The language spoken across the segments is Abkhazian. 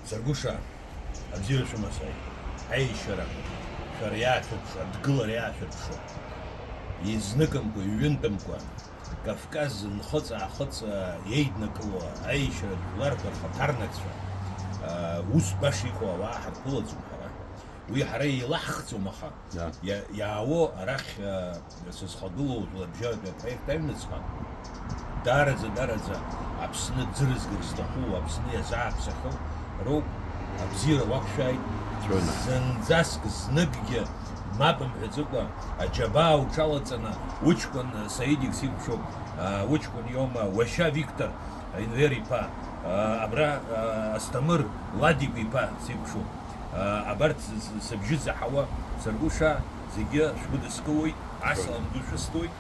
Саргуша, абзирашо масай, аишара, шариашо, адгылариашо, изныкымкәа, иҩынтәымкәа, Кавказ нхыҵаа-хыҵаа иеиднакыло аишьара жәларқәа рхаҭарнакцәа, ус баша иҟоу ауаа ҳарԥылаӡом ҳара. Уи ҳара еилаҳхӡом аха. Иаауо арахь сызхагылоу жәлабжьаратәи апроект аҩныҵҟа, даараӡа Аԥсны дзырызгар зҭаху, Аԥсны иазааԥсахьоу роуп, абзиара уақәшәааит, зынӡаск зныкгьы мап мҳәаӡакәа аџьабаа уҽалаҵаны уҷкәын Саидик сиқәшоуп, уҷкәын иоума Уашьа Виктор Енвер-иԥа, абра Асҭамыр Ладикәа-иԥа сиқәшоуп, абарҭ сыбжьы заҳауа Саргуша зегьы шәгәыдыскылоит, асалам ду шәысҭоит,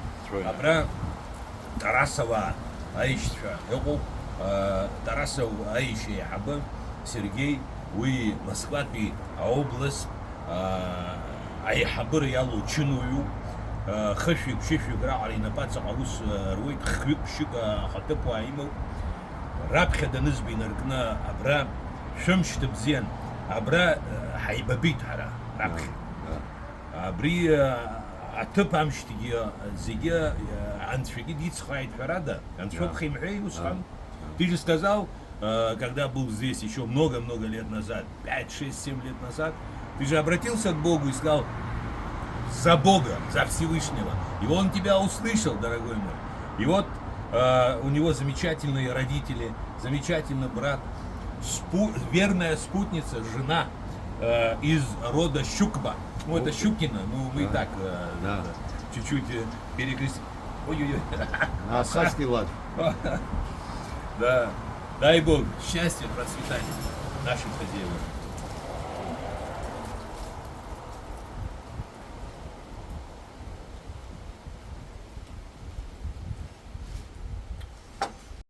абра Тарасова аишьцәа ыҟоуп, Тарасов аишьа еиҳабы Сергеи, уи Москватәи аобласт аиҳабыра иалоу чынуаҩуп, хышәҩык, шьышәҩык раҟара инапаҵаҟа аус руеит, хҩык-ԥшьык ахаҭыԥуаа имоуп, раԥхьа данызба инаркны абра шәымшьҭа бзиан, абра ҳаибабеит ҳара раԥхьа. Абри аҭыԥ амшьҭагьы зегьы анцәагьы дицхааит ҳәарада, анцәа химҳәеи усҟан. Ты же сказал, когда был здесь еще много-много лет назад, 5, 6, 7 лет назад, ты же обратился к Богу и сказал: за Бога, за Всевышнего. И Он тебя услышал, дорогой мой. И вот у него замечательные родители, замечательный брат, верная спутница, жена из рода Щукба. Ну, это Щукина, ну мы так чуть-чуть перекрестили. Ой-ой-ой. На Асахский лад. Да. Дай Бог счастья, процветания нашим хозяевам.